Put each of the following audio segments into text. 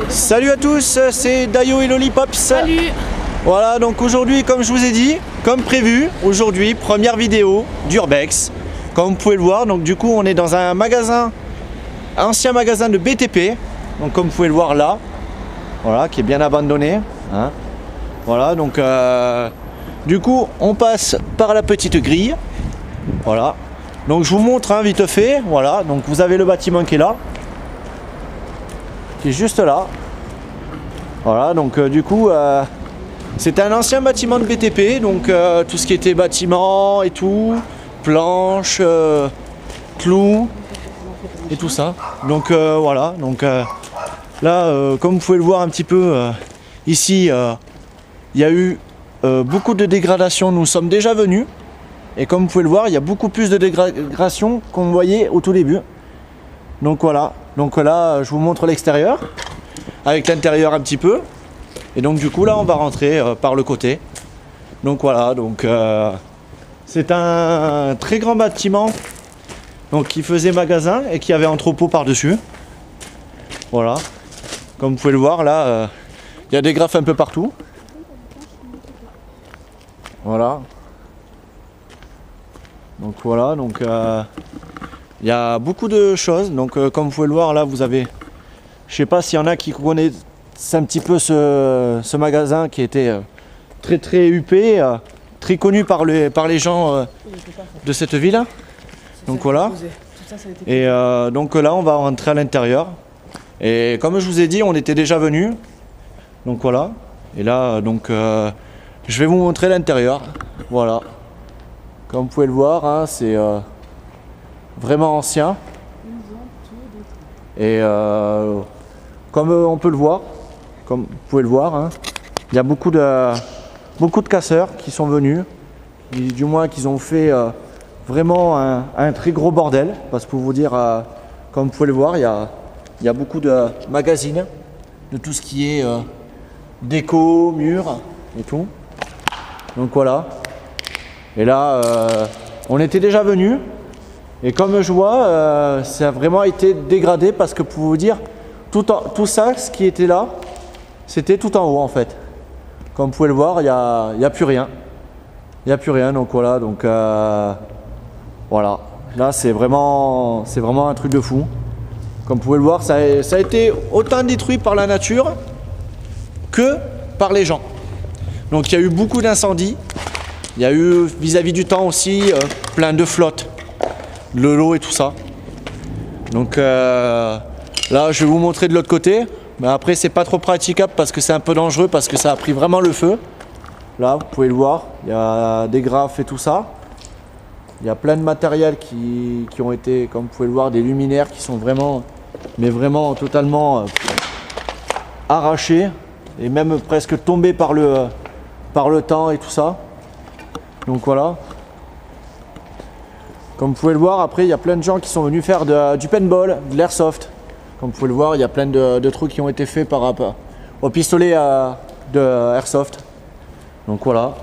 Salut à tous, c'est Dayo et Lollipops. Salut. Voilà, donc aujourd'hui, comme je vous ai dit, comme prévu, aujourd'hui, première vidéo d'Urbex. Comme vous pouvez le voir, donc du coup, on est dans un magasin, ancien magasin de BTP. Donc comme vous pouvez le voir là, voilà, qui est bien abandonné. Hein. Voilà, donc du coup, on passe par la petite grille. Voilà. Donc je vous montre hein, vite fait. Voilà, donc vous avez le bâtiment qui est là, qui est juste là. Voilà, donc du coup, c'était un ancien bâtiment de BTP, donc tout ce qui était bâtiment et tout, planches, clous et tout ça. Donc voilà, donc là, comme vous pouvez le voir un petit peu, ici, il y a eu beaucoup de dégradation. Nous sommes déjà venus. Et comme vous pouvez le voir, il y a beaucoup plus de dégradation qu'on voyait au tout début. Donc voilà, donc là je vous montre l'extérieur, avec l'intérieur un petit peu. Et donc du coup là on va rentrer par le côté. Donc voilà, donc c'est un très grand bâtiment donc, qui faisait magasin et qui avait entrepôt par-dessus. Voilà, comme vous pouvez le voir là, il y a des graphes un peu partout. Voilà. Donc voilà, donc il y a beaucoup de choses. Donc comme vous pouvez le voir là, vous avez, je sais pas s'il y en a qui connaissent un petit peu ce magasin qui était très huppé, très connu par les gens de cette ville. Donc voilà. Et donc là, on va rentrer à l'intérieur. Et comme je vous ai dit, on était déjà venu. Donc voilà. Et là, donc je vais vous montrer l'intérieur. Voilà. Comme vous pouvez le voir, hein, c'est vraiment ancien. Et comme on peut le voir, comme vous pouvez le voir, hein, il y a beaucoup de casseurs qui sont venus, du moins qu'ils ont fait vraiment un très gros bordel. Parce que pour vous dire, comme vous pouvez le voir, il y a beaucoup de magazines, de tout ce qui est déco, murs et tout. Donc voilà. Et là, on était déjà venu. Et comme je vois, ça a vraiment été dégradé parce que pour vous dire, tout ça, ce qui était là, c'était tout en haut en fait. Comme vous pouvez le voir, il n'y a plus rien. Il n'y a plus rien, donc voilà. Donc voilà. Là, c'est vraiment un truc de fou. Comme vous pouvez le voir, ça a été autant détruit par la nature que par les gens. Donc il y a eu beaucoup d'incendies. Il y a eu vis-à-vis du temps aussi plein de flottes, de l'eau et tout ça. Donc là je vais vous montrer de l'autre côté. Mais après c'est pas trop praticable parce que c'est un peu dangereux parce que ça a pris vraiment le feu. Là vous pouvez le voir, il y a des graphes et tout ça. Il y a plein de matériel qui ont été, comme vous pouvez le voir, des luminaires qui sont vraiment, mais vraiment totalement arrachés. Et même presque tombés par le temps et tout ça. Donc voilà. Comme vous pouvez le voir, après il y a plein de gens qui sont venus faire du paintball, de l'airsoft. Comme vous pouvez le voir, il y a plein de trucs qui ont été faits par rapport au pistolet de airsoft. Donc voilà.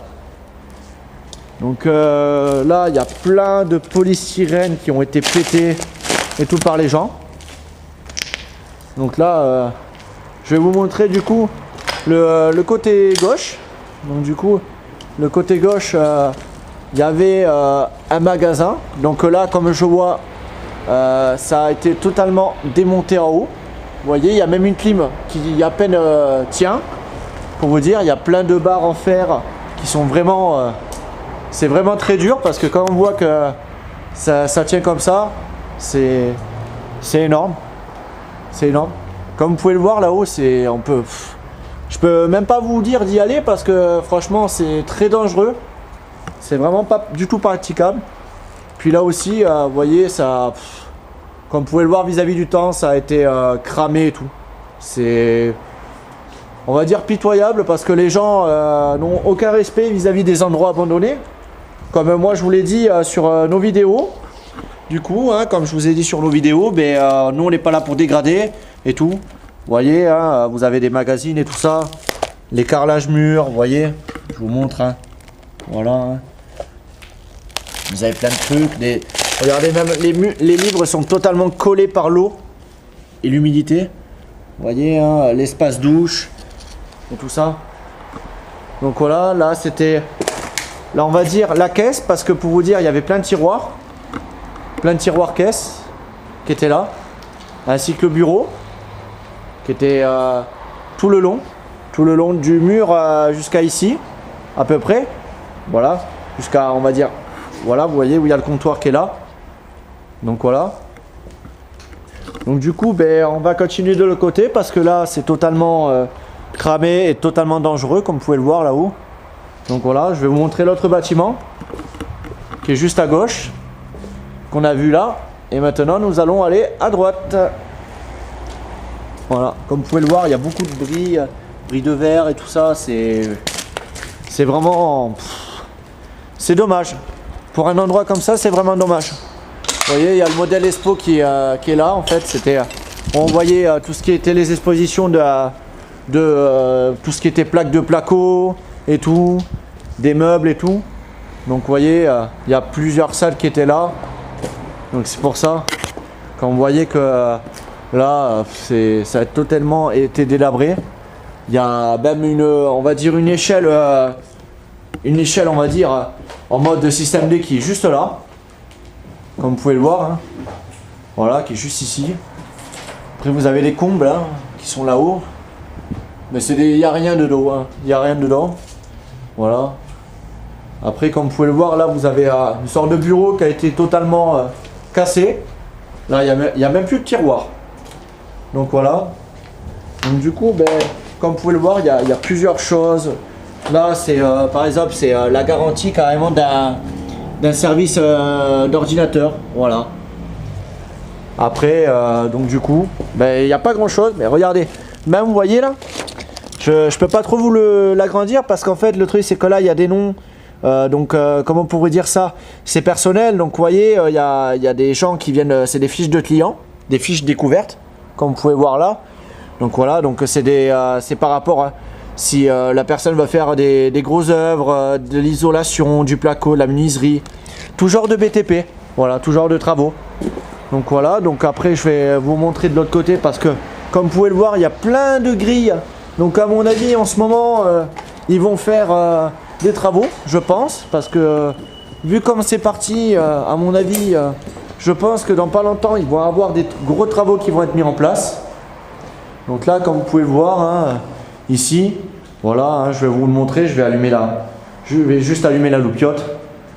Donc là, il y a plein de polystyrène qui ont été pétés et tout par les gens. Donc là, je vais vous montrer du coup le côté gauche. Donc du coup, le côté gauche, il y avait un magasin. Donc là, comme je vois, ça a été totalement démonté en haut. Vous voyez, il y a même une clim qui à peine tient. Pour vous dire, il y a plein de barres en fer qui sont vraiment... c'est vraiment très dur parce que quand on voit que ça tient comme ça, c'est énorme. C'est énorme. Comme vous pouvez le voir là-haut, je peux même pas vous dire d'y aller parce que franchement c'est très dangereux. C'est vraiment pas du tout praticable. Puis là aussi, vous voyez, ça, comme vous pouvez le voir vis-à-vis du temps, ça a été cramé et tout. C'est, on va dire, pitoyable parce que les gens n'ont aucun respect vis-à-vis des endroits abandonnés. Comme moi je vous l'ai dit sur nos vidéos. Du coup, hein, comme je vous ai dit sur nos vidéos, nous on n'est pas là pour dégrader et tout. Vous voyez, hein, vous avez des magazines et tout ça. Les carrelages murs, vous voyez. Je vous montre. Hein. Voilà. Hein. Vous avez plein de trucs. Regardez, même les livres sont totalement collés par l'eau et l'humidité. Vous voyez, hein, l'espace douche et tout ça. Donc voilà, là c'était, là on va dire la caisse, parce que pour vous dire, il y avait plein de tiroirs caisses qui étaient là, ainsi que le bureau qui était tout le long du mur jusqu'à ici, à peu près. Voilà, jusqu'à, on va dire, voilà, vous voyez où il y a le comptoir qui est là. Donc voilà. Donc du coup, ben, on va continuer de l'autre côté parce que là, c'est totalement cramé et totalement dangereux, comme vous pouvez le voir là-haut. Donc voilà, je vais vous montrer l'autre bâtiment qui est juste à gauche, qu'on a vu là. Et maintenant, nous allons aller à droite. Voilà, comme vous pouvez le voir, il y a beaucoup de bris de verre et tout ça. C'est vraiment... C'est dommage. Pour un endroit comme ça, c'est vraiment dommage. Vous voyez, il y a le modèle Expo qui est là. En fait, c'était... On voyait tout ce qui était les expositions de tout ce qui était plaques de placo et tout, des meubles et tout. Donc vous voyez, il y a plusieurs salles qui étaient là. Donc c'est pour ça, quand vous voyez que là, ça a totalement été délabré. Il y a même on va dire une échelle, on va dire, en mode système D qui est juste là. Comme vous pouvez le voir, hein. Voilà, qui est juste ici. Après vous avez les combles hein, qui sont là-haut. Mais il n'y a rien dedans, hein. Il n'y a rien dedans. Voilà. Après, comme vous pouvez le voir, là vous avez une sorte de bureau qui a été totalement cassé. Là, il n'y a même plus de tiroir. Donc voilà. Donc du coup, ben, comme vous pouvez le voir, il y a plusieurs choses. Là, c'est par exemple, c'est la garantie carrément d'un service d'ordinateur. Voilà. Après, donc du coup, ben, il n'y a pas grand chose. Mais regardez, même vous voyez là, je peux pas trop vous l'agrandir parce qu'en fait, le truc c'est que là, il y a des noms. Comment on pourrait dire ça? C'est personnel, donc vous voyez, il y a des gens qui viennent, c'est des fiches de clients, des fiches découvertes, comme vous pouvez voir là. Donc voilà, donc c'est par rapport à si la personne va faire des grosses œuvres, de l'isolation, du placo, de la menuiserie, tout genre de BTP, voilà, tout genre de travaux. Donc voilà, donc après je vais vous montrer de l'autre côté parce que comme vous pouvez le voir, il y a plein de grilles. Donc à mon avis, en ce moment, ils vont faire des travaux, je pense, parce que vu comme c'est parti, à mon avis, je pense que dans pas longtemps, ils vont avoir des gros travaux qui vont être mis en place. Donc là, comme vous pouvez le voir, hein, ici, voilà, hein, je vais vous le montrer, je vais juste allumer la loupiote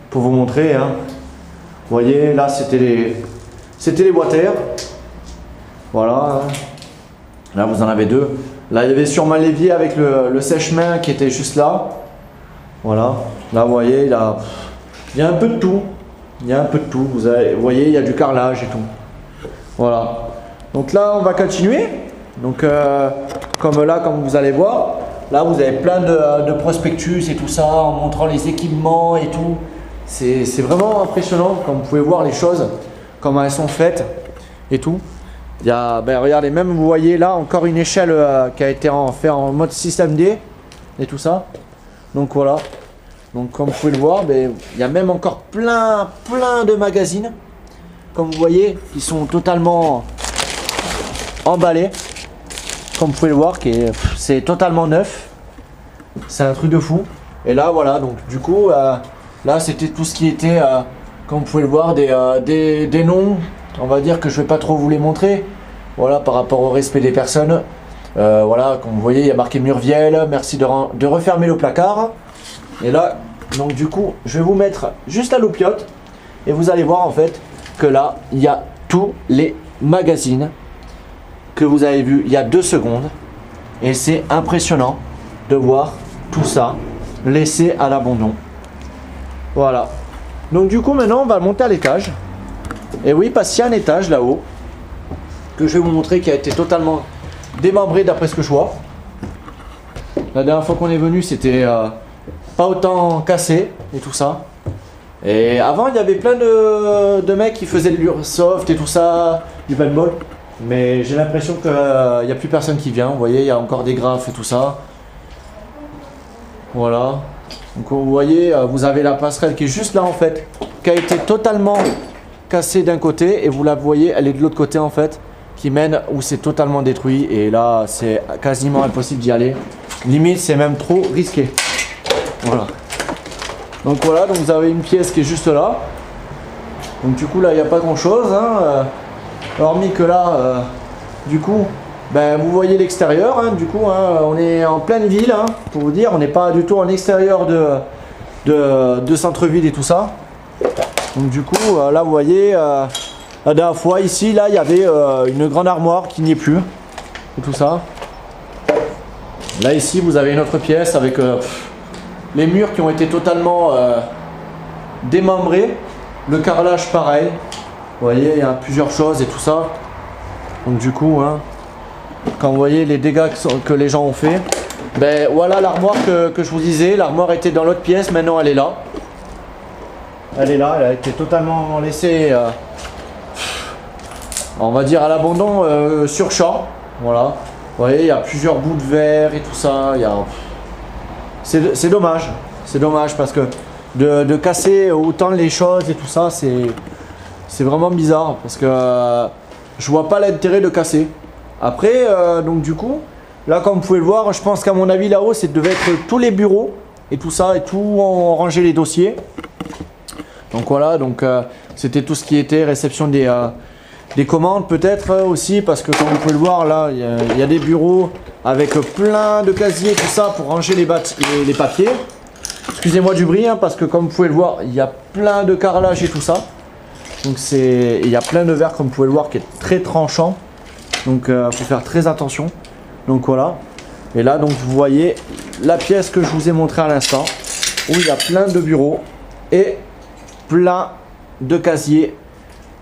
pour vous montrer. Hein. Vous voyez, là, c'était les boîtes à air. Voilà. Hein. Là, vous en avez deux. Là, il y avait sûrement l'évier avec le sèche-main qui était juste là. Voilà, là vous voyez, il y a un peu de tout. Il y a un peu de tout. Vous voyez, il y a du carrelage et tout. Voilà. Donc là, on va continuer. Donc, comme vous allez voir, là vous avez plein de prospectus et tout ça, en montrant les équipements et tout. C'est vraiment impressionnant, comme vous pouvez voir les choses, comment elles sont faites et tout. Il y a, ben regardez, même vous voyez là encore une échelle qui a été faite en mode système D et tout ça. Donc voilà, donc comme vous pouvez le voir, ben, il y a même encore plein de magazines. Comme vous voyez, ils sont totalement emballés. Comme vous pouvez le voir, c'est totalement neuf. C'est un truc de fou. Et là voilà, donc du coup, là c'était tout ce qui était, comme vous pouvez le voir, des noms. On va dire que je ne vais pas trop vous les montrer. Voilà, par rapport au respect des personnes. Voilà, comme vous voyez, il y a marqué Murviel, merci de refermer le placard. Et là, donc du coup, je vais vous mettre juste la loupiote. Et vous allez voir en fait que là, il y a tous les magazines que vous avez vus il y a 2 secondes. Et c'est impressionnant de voir tout ça laissé à l'abandon. Voilà. Donc du coup, maintenant, on va monter à l'étage. Et oui, parce qu'il y a un étage là-haut que je vais vous montrer qui a été totalement démembré d'après ce que je vois. La dernière fois qu'on est venu, c'était pas autant cassé et tout ça. Et avant, il y avait plein de mecs qui faisaient de l'Ursoft et tout ça, du paintball. Mais j'ai l'impression qu'il n'y a plus personne qui vient. Vous voyez, il y a encore des graphes et tout ça. Voilà. Donc vous voyez, vous avez la passerelle qui est juste là en fait, qui a été totalement cassée d'un côté et vous la voyez, elle est de l'autre côté en fait. qui mène où c'est totalement détruit. Et là, c'est quasiment impossible d'y aller. Limite, c'est même trop risqué. Voilà. Donc voilà, donc vous avez une pièce qui est juste là. Donc du coup, là, il n'y a pas grand-chose. Hein, hormis que là, du coup, ben, vous voyez l'extérieur. Hein, du coup, hein, on est en pleine ville. Hein, pour vous dire, on n'est pas du tout en extérieur de centre-ville et tout ça. Donc du coup, là, vous voyez, la dernière fois, ici, là, il y avait une grande armoire qui n'y est plus. Et tout ça. Là, ici, vous avez une autre pièce avec les murs qui ont été totalement démembrés. Le carrelage, pareil. Vous voyez, il y a plusieurs choses et tout ça. Donc du coup, hein, quand vous voyez les dégâts que les gens ont fait, ben voilà l'armoire que je vous disais. L'armoire était dans l'autre pièce, maintenant elle est là. Elle est là, elle a été totalement laissée, on va dire à l'abandon sur champ. Voilà. Vous voyez, il y a plusieurs bouts de verre et tout ça. C'est dommage. C'est dommage parce que de casser autant les choses et tout ça, c'est vraiment bizarre. Parce que je vois pas l'intérêt de casser. Après, donc du coup, là comme vous pouvez le voir, je pense qu'à mon avis là-haut, c'est devait être tous les bureaux et tout ça, et tout ranger les dossiers. Donc voilà, donc c'était tout ce qui était réception des commandes peut-être aussi, parce que comme vous pouvez le voir là, il y a des bureaux avec plein de casiers, tout ça pour ranger les papiers. Excusez-moi du bruit, hein, parce que comme vous pouvez le voir, il y a plein de carrelage et tout ça. Donc il y a plein de verre comme vous pouvez le voir qui est très tranchant. Donc faut faire très attention. Donc voilà. Et là donc vous voyez la pièce que je vous ai montré à l'instant, où il y a plein de bureaux et plein de casiers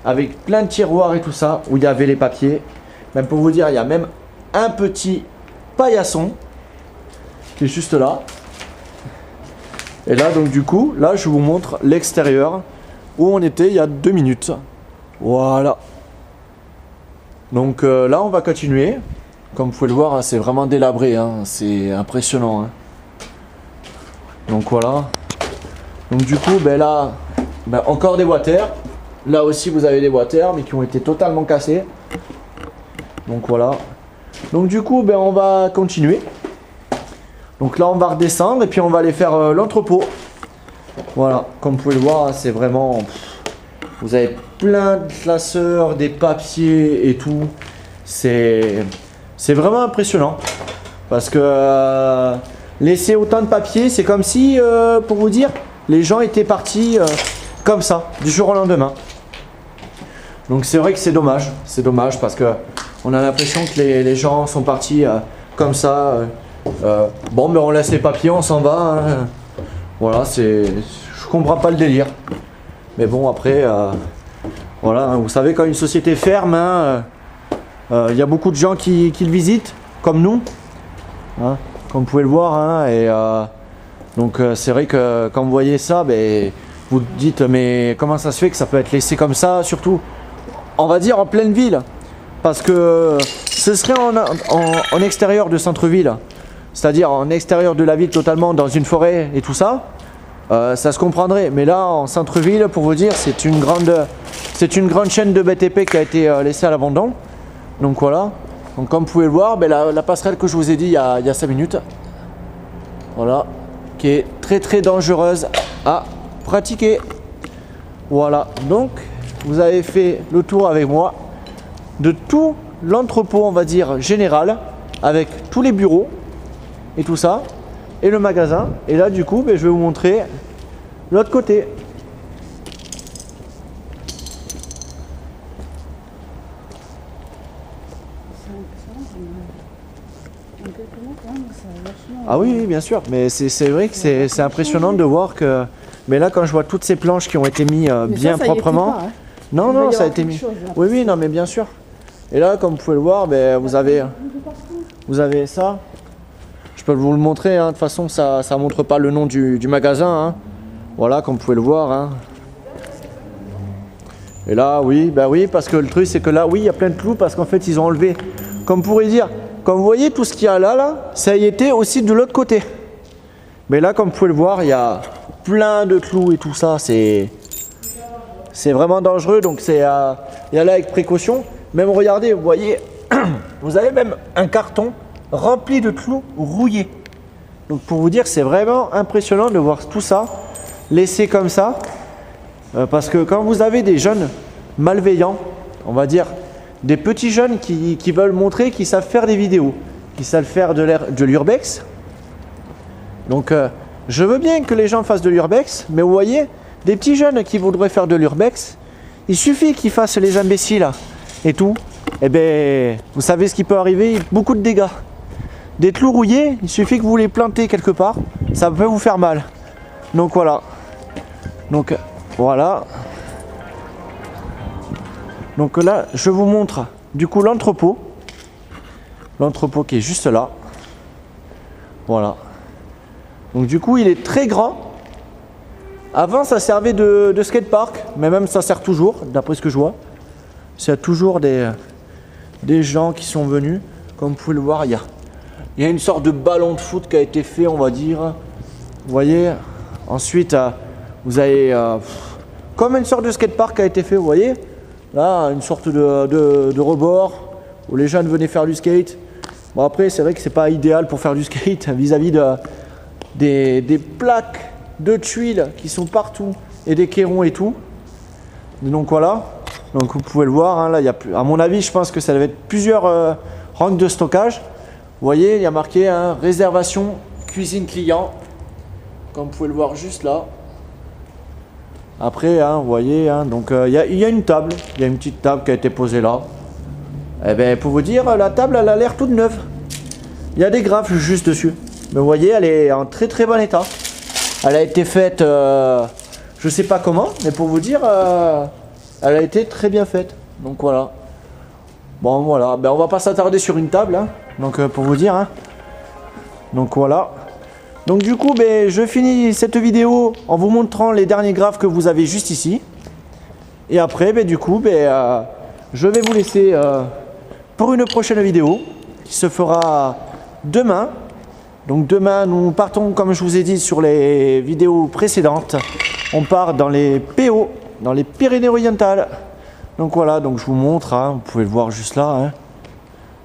avec plein de tiroirs et tout ça où il y avait les papiers. Même pour vous dire, il y a même un petit paillasson qui est juste là. Et là donc du coup, là je vous montre l'extérieur où on était il y a 2 minutes. Voilà. Donc là on va continuer. Comme vous pouvez le voir, hein, c'est vraiment délabré, hein. C'est impressionnant. Hein. Donc voilà. Donc du coup, ben là, ben, encore des water. Là aussi vous avez des water, mais qui ont été totalement cassés. Donc voilà. Donc du coup, ben, on va continuer. Donc là on va redescendre et puis on va aller faire l'entrepôt. Voilà, comme vous pouvez le voir, c'est vraiment... Vous avez plein de classeurs, des papiers et tout. C'est vraiment impressionnant. Parce que laisser autant de papiers, c'est comme si, pour vous dire, les gens étaient partis comme ça, du jour au lendemain. Donc c'est vrai que c'est dommage. C'est dommage parce que on a l'impression que les gens sont partis comme ça. Bon, mais on laisse les papiers, on s'en va. Hein. Voilà, je comprends pas le délire. Mais bon, après, voilà, vous savez, quand une société ferme, hein, y a beaucoup de gens qui le visitent, comme nous, hein, comme vous pouvez le voir. Hein, et donc, c'est vrai que quand vous voyez ça, ben, vous dites, mais comment ça se fait que ça peut être laissé comme ça, surtout, on va dire, en pleine ville. Parce que ce serait en extérieur de centre-ville, c'est-à-dire en extérieur de la ville totalement, dans une forêt et tout ça. Ça se comprendrait, mais là en centre-ville, pour vous dire, c'est une grande chaîne de BTP qui a été laissée à l'abandon. Donc voilà, donc comme vous pouvez le voir, ben, la passerelle que je vous ai dit il y a 5 minutes, voilà, qui est très très dangereuse à pratiquer. Voilà, donc vous avez fait le tour avec moi de tout l'entrepôt, on va dire général, avec tous les bureaux et tout ça, et le magasin. Et là du coup, ben, je vais vous montrer l'autre côté. Ah oui, bien sûr, mais c'est vrai que c'est impressionnant de voir que... Mais là, quand je vois toutes ces planches qui ont été mises bien proprement... Pas, hein. Non, ça a été mis... Oui, non, mais bien sûr. Et là, comme vous pouvez le voir, ben, vous avez ça. Je peux vous le montrer, hein. De toute façon, ça ne montre pas le nom du magasin. Hein. Voilà, comme vous pouvez le voir. Hein. Et là, oui, ben oui, parce que le truc, c'est que là, oui, il y a plein de clous, parce qu'en fait, ils ont enlevé, comme vous pourrez dire, comme vous voyez, tout ce qu'il y a là, ça y était aussi de l'autre côté. Mais là, comme vous pouvez le voir, il y a plein de clous et tout ça. C'est vraiment dangereux, donc c'est y aller avec précaution. Même regardez, vous voyez, vous avez même un carton rempli de clous rouillés. Donc pour vous dire, c'est vraiment impressionnant de voir tout ça laissé comme ça. Parce que quand vous avez des jeunes malveillants, on va dire des petits jeunes qui veulent montrer qu'ils savent faire des vidéos, qui savent faire de l'urbex. Donc je veux bien que les gens fassent de l'urbex, mais vous voyez, des petits jeunes qui voudraient faire de l'urbex, il suffit qu'ils fassent les imbéciles et tout. Et bien, vous savez ce qui peut arriver, beaucoup de dégâts. Des clous rouillés, il suffit que vous les plantez quelque part, ça peut vous faire mal. Donc voilà. Donc voilà. Donc là, je vous montre du coup l'entrepôt. L'entrepôt qui est juste là. Voilà. Donc du coup, il est très grand. Avant, ça servait de skatepark, mais même ça sert toujours, d'après ce que je vois. Il y a toujours des gens qui sont venus. Comme vous pouvez le voir, il y a une sorte de ballon de foot qui a été fait, on va dire. Vous voyez. Ensuite, vous avez comme une sorte de skatepark qui a été fait, vous voyez. Là, une sorte de rebord où les jeunes venaient faire du skate. Bon après, c'est vrai que c'est pas idéal pour faire du skate vis-à-vis des plaques de tuiles qui sont partout et des cairons et tout. Donc voilà. Donc vous pouvez le voir. Hein, là, il y a plus. À mon avis, je pense que ça devait être plusieurs rangs de stockage. Vous voyez, il y a marqué réservation cuisine client. Comme vous pouvez le voir juste là. Après, vous voyez, donc il y a une table, il y a une petite table qui a été posée là. Et bien, pour vous dire, la table, elle a l'air toute neuve. Il y a des graphes juste dessus. Mais vous voyez, elle est en très très bon état. Elle a été faite, je sais pas comment, mais pour vous dire, elle a été très bien faite. Donc voilà. Bon, voilà. Ben, on va pas s'attarder sur une table, donc pour vous dire. Donc voilà. Donc du coup, ben, je finis cette vidéo en vous montrant les derniers graphes que vous avez juste ici. Et après, ben, du coup, ben, je vais vous laisser pour une prochaine vidéo qui se fera demain. Donc demain, nous partons, comme je vous ai dit sur les vidéos précédentes, on part dans les PO, dans les Pyrénées-Orientales. Donc voilà, donc je vous montre, vous pouvez le voir juste là.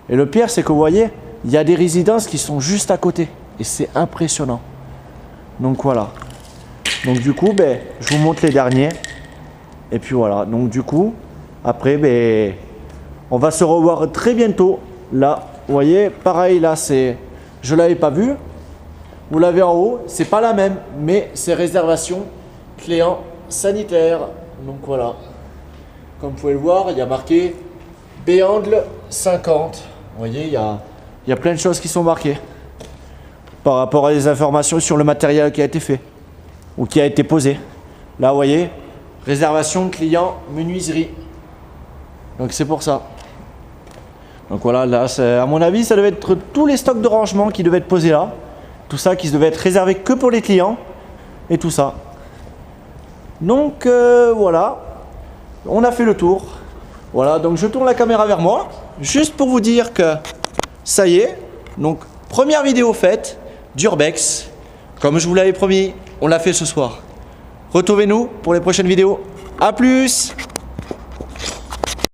Et le pire, c'est que vous voyez, il y a des résidences qui sont juste à côté. Et c'est impressionnant. Donc voilà. Donc du coup, ben, je vous montre les derniers. Et puis voilà. Donc du coup, après, ben, on va se revoir très bientôt. Là, vous voyez, pareil, là, je ne l'avais pas vu. Vous l'avez en haut. C'est pas la même, mais c'est réservation client sanitaire. Donc voilà. Comme vous pouvez le voir, il y a marqué Béangle 50. Vous voyez, il y a plein de choses qui sont marquées par rapport à des informations sur le matériel qui a été fait ou qui a été posé. Là, vous voyez, réservation client menuiserie. Donc c'est pour ça. Donc voilà, là, à mon avis, ça devait être tous les stocks de rangement qui devaient être posés là. Tout ça qui devait être réservé que pour les clients et tout ça. Donc voilà, on a fait le tour. Voilà, donc je tourne la caméra vers moi, juste pour vous dire que ça y est. Donc première vidéo faite d'urbex. Comme je vous l'avais promis, on l'a fait ce soir. Retrouvez-nous pour les prochaines vidéos. A plus!